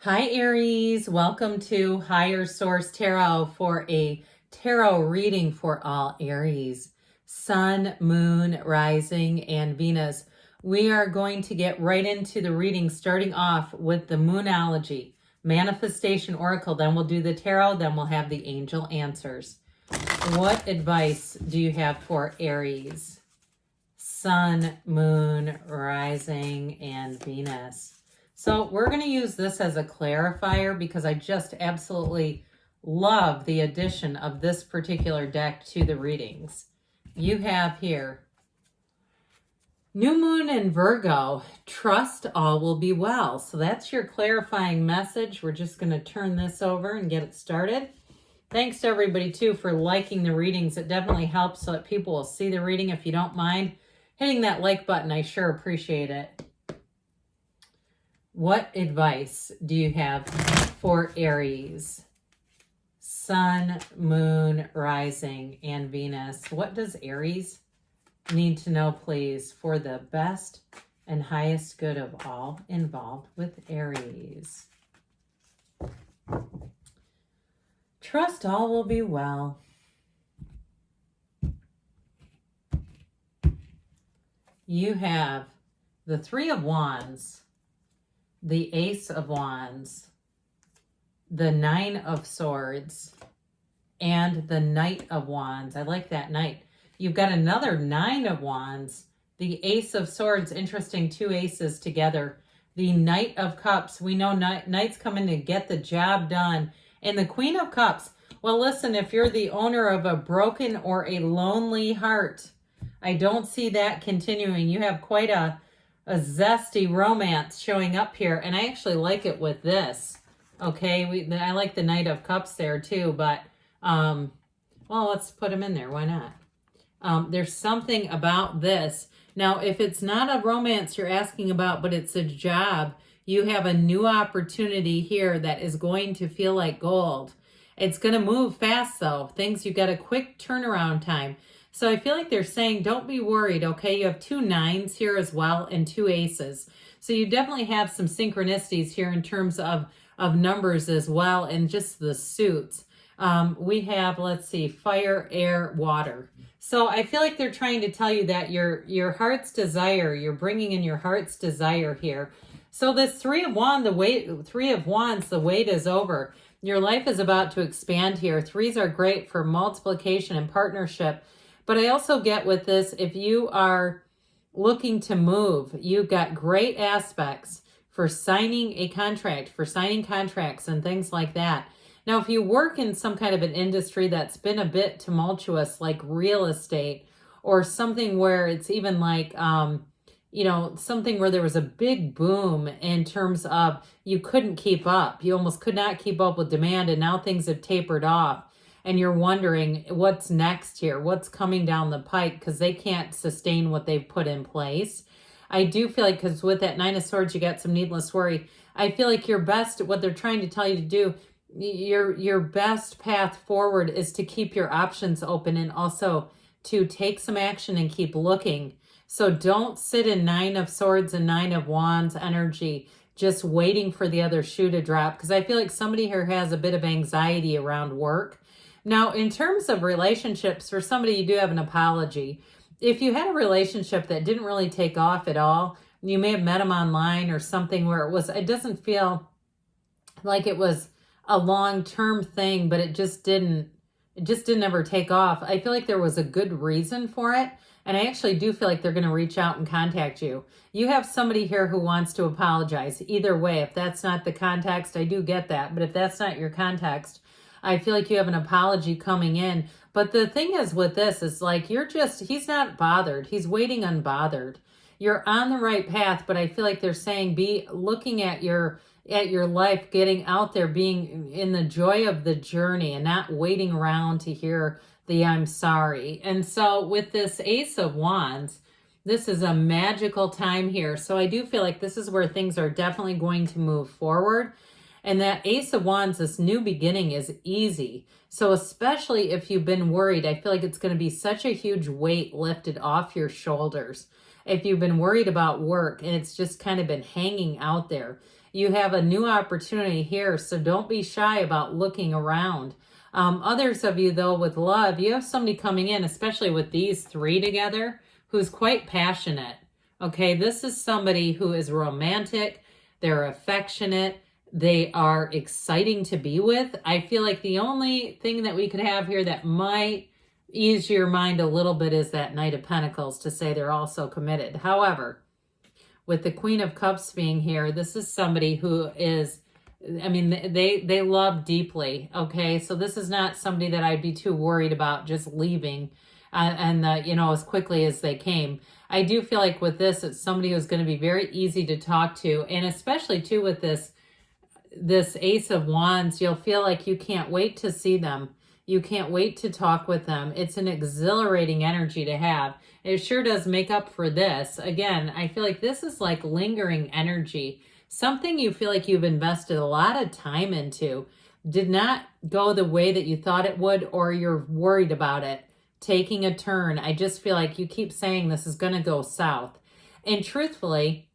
Hi Aries, welcome to Higher Source Tarot for a tarot reading for all Aries, Sun, Moon, Rising, and Venus. We are going to get right into the reading, starting off with the Moonology, Manifestation Oracle. Then we'll do the tarot, then we'll have the angel answers. What advice do you have for Aries, Sun, Moon, Rising, and Venus? So we're going to use this as a clarifier because I just absolutely love the addition of this particular deck to the readings. You have here, New Moon in Virgo, trust all will be well. So that's your clarifying message. We're just going to turn this over and get it started. Thanks to everybody too for liking the readings. It definitely helps so that people will see the reading. If you don't mind hitting that like button, I sure appreciate it. What advice do you have for Aries, Sun, Moon, Rising, and Venus? What does Aries need to know, please, for the best and highest good of all involved with Aries? Trust all will be well. You have the Three of Wands, the Ace of Wands, the Nine of Swords, and the Knight of Wands. I like that Knight. You've got another Nine of Wands, the Ace of Swords, interesting, two aces together. The Knight of Cups, we know Knights come in to get the job done. And the Queen of Cups, well, listen, if you're the owner of a broken or a lonely heart, I don't see that continuing. You have quite a zesty romance showing up here, and I actually like it with this. Okay, I like the Knight of Cups there too, but well, let's put them in there. Why not? There's something about this. Now, if it's not a romance you're asking about, but it's a job, you have a new opportunity here that is going to feel like gold. It's going to move fast though. You've got a quick turnaround time. So I feel like they're saying, don't be worried, okay? You have two nines here as well and two aces. So you definitely have some synchronicities here in terms of numbers as well and just the suits. We have, let's see, fire, air, water. So I feel like they're trying to tell you that your heart's desire, you're bringing in your heart's desire here. So this Three of Wands, the wait is over. Your life is about to expand here. Threes are great for multiplication and partnership. But I also get with this, if you are looking to move, you've got great aspects for signing a contract, for signing contracts and things like that. Now, if you work in some kind of an industry that's been a bit tumultuous, like real estate, or something where it's even like, something where there was a big boom in terms of you couldn't keep up. You almost could not keep up with demand, and now things have tapered off. And you're wondering what's next here, what's coming down the pike, because they can't sustain what they've put in place. I do feel like, because with that Nine of Swords, you got some needless worry. I feel like what they're trying to tell you to do, your best path forward is to keep your options open and also to take some action and keep looking. So don't sit in Nine of Swords and Nine of Wands energy, just waiting for the other shoe to drop, because I feel like somebody here has a bit of anxiety around work. Now, in terms of relationships, for somebody, you do have an apology. If you had a relationship that didn't really take off at all, you may have met them online or something where it doesn't feel like it was a long-term thing, but it just didn't ever take off. I feel like there was a good reason for it. And I actually do feel like they're going to reach out and contact you. You have somebody here who wants to apologize. Either way, if that's not the context, I do get that. But if that's not your context, I feel like you have an apology coming in. But the thing is with this is like, he's not bothered. He's waiting unbothered. You're on the right path, but I feel like they're saying be looking at your life, getting out there, being in the joy of the journey and not waiting around to hear the I'm sorry. And so with this Ace of Wands, this is a magical time here. So I do feel like this is where things are definitely going to move forward. And that Ace of Wands, this new beginning, is easy. So especially if you've been worried, I feel like it's going to be such a huge weight lifted off your shoulders. If you've been worried about work and it's just kind of been hanging out there, You have a new opportunity here, so don't be shy about looking around. Others of you, though, with love, you have somebody coming in, especially with these three together, who's quite passionate. Okay, this is somebody who is romantic, they're affectionate, they are exciting to be with. I feel like the only thing that we could have here that might ease your mind a little bit is that Knight of Pentacles, to say they're also committed. However, with the Queen of Cups being here, this is somebody who is, I mean, they love deeply, okay? So this is not somebody that I'd be too worried about just leaving you know, as quickly as they came. I do feel like with this, it's somebody who's going to be very easy to talk to, and especially too with this Ace of Wands, you'll feel like you can't wait to see them. You can't wait to talk with them. It's an exhilarating energy to have. It sure does make up for this. Again, I feel like this is like lingering energy. Something you feel like you've invested a lot of time into did not go the way that you thought it would, or you're worried about it taking a turn. I just feel like you keep saying this is going to go south. And truthfully,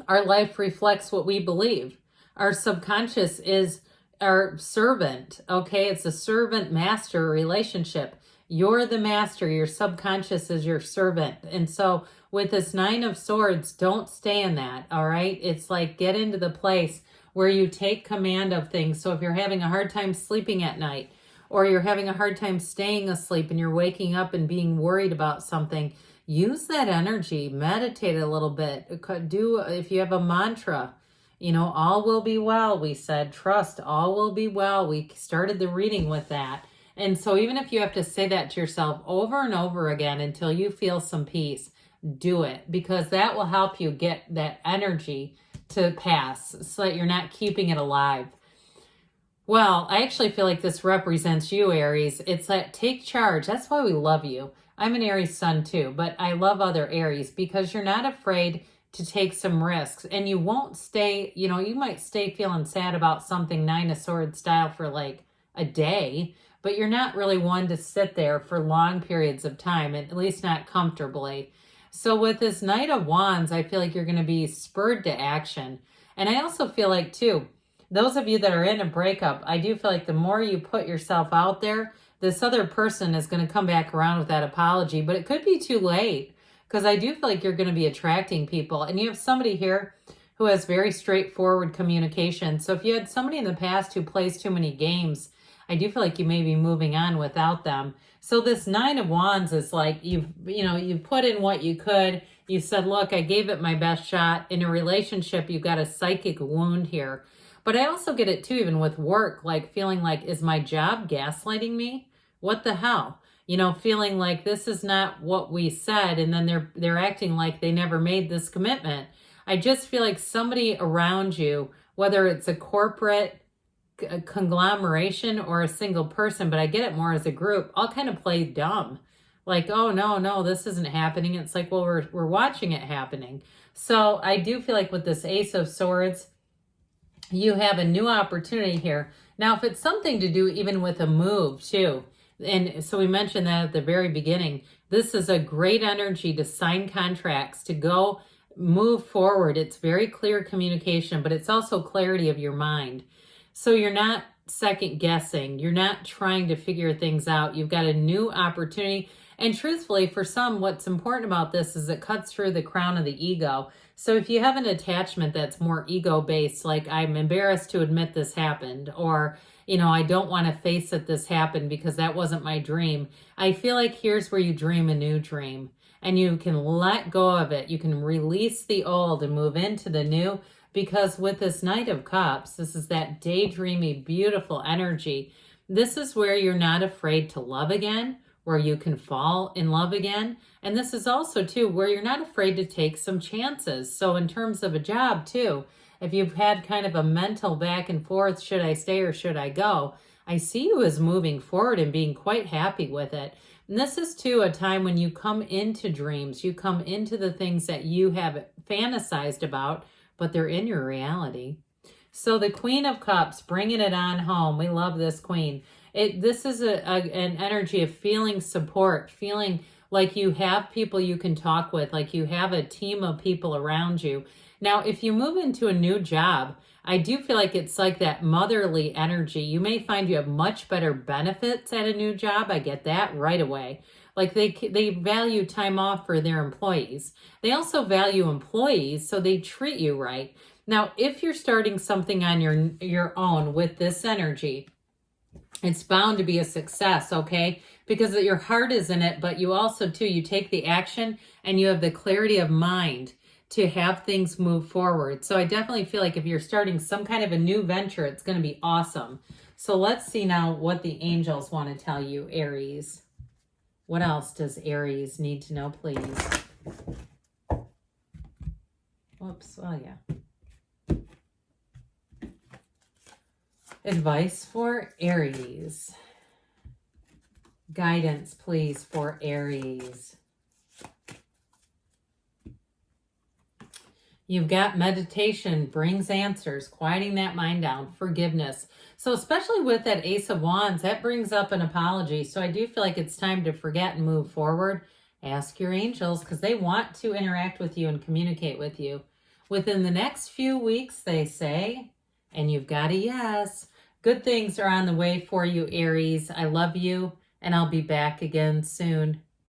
our life reflects what we believe. Our subconscious is our servant, okay? It's a servant-master relationship. You're the master. Your subconscious is your servant. And so with this Nine of Swords, don't stay in that, all right? It's like get into the place where you take command of things. So if you're having a hard time sleeping at night, or you're having a hard time staying asleep and you're waking up and being worried about something, use that energy, meditate a little bit. If you have a mantra, you know, all will be well, we said, trust, all will be well. We started the reading with that. And so even if you have to say that to yourself over and over again until you feel some peace, do it, because that will help you get that energy to pass so that you're not keeping it alive. Well, I actually feel like this represents you, Aries. It's that take charge. That's why we love you. I'm an Aries sun too, but I love other Aries because you're not afraid to take some risks, and you won't stay, you know, you might stay feeling sad about something Nine of Swords style for like a day, but you're not really one to sit there for long periods of time, at least not comfortably. So with this Knight of Wands, I feel like you're going to be spurred to action. And I also feel like too, those of you that are in a breakup, I do feel like the more you put yourself out there, this other person is going to come back around with that apology, but it could be too late, because I do feel like you're going to be attracting people. And you have somebody here who has very straightforward communication. So if you had somebody in the past who plays too many games, I do feel like you may be moving on without them. So this Nine of Wands is like, you put in what you could. You said, look, I gave it my best shot. In a relationship, you've got a psychic wound here. But I also get it too, even with work, like feeling like, is my job gaslighting me? What the hell? You know, feeling like this is not what we said, and then they're acting like they never made this commitment. I just feel like somebody around you, whether it's a corporate conglomeration or a single person, but I get it more as a group, all kind of play dumb. Like, oh, no, this isn't happening. It's like, well, we're watching it happening. So I do feel like with this Ace of Swords, you have a new opportunity here. Now, if it's something to do even with a move too, and so we mentioned that at the very beginning, this is a great energy to sign contracts, to go move forward. It's very clear communication, but it's also clarity of your mind. So you're not second guessing. You're not trying to figure things out. You've got a new opportunity. And truthfully, for some, what's important about this is it cuts through the crown of the ego. So if you have an attachment that's more ego-based, like I'm embarrassed to admit this happened, or, you know, I don't want to face that this happened because that wasn't my dream. I feel like here's where you dream a new dream, and you can let go of it. You can release the old and move into the new, because with this Knight of Cups, this is that daydreamy, beautiful energy. This is where you're not afraid to love again, where you can fall in love again. And this is also too where you're not afraid to take some chances. So in terms of a job too, if you've had kind of a mental back and forth, should I stay or should I go? I see you as moving forward and being quite happy with it. And this is too a time when you come into dreams, you come into the things that you have fantasized about, but they're in your reality. So the Queen of Cups, bringing it on home. We love this Queen. This is an energy of feeling support, feeling like you have people you can talk with, like you have a team of people around you. Now, if you move into a new job, I do feel like it's like that motherly energy. You may find you have much better benefits at a new job. I get that right away. Like they value time off for their employees. They also value employees, so they treat you right. Now, if you're starting something on your own with this energy, it's bound to be a success, okay? Because your heart is in it, but you also, too, you take the action and you have the clarity of mind to have things move forward. So I definitely feel like if you're starting some kind of a new venture, it's going to be awesome. So let's see now what the angels want to tell you, Aries. What else does Aries need to know, please? Whoops. Oh, yeah. Advice for Aries. Guidance, please, for Aries. You've got meditation brings answers, quieting that mind down, forgiveness. So especially with that Ace of Wands, that brings up an apology. So I do feel like it's time to forget and move forward. Ask your angels because they want to interact with you and communicate with you. Within the next few weeks, they say, and you've got a yes. Good things are on the way for you, Aries. I love you, and I'll be back again soon.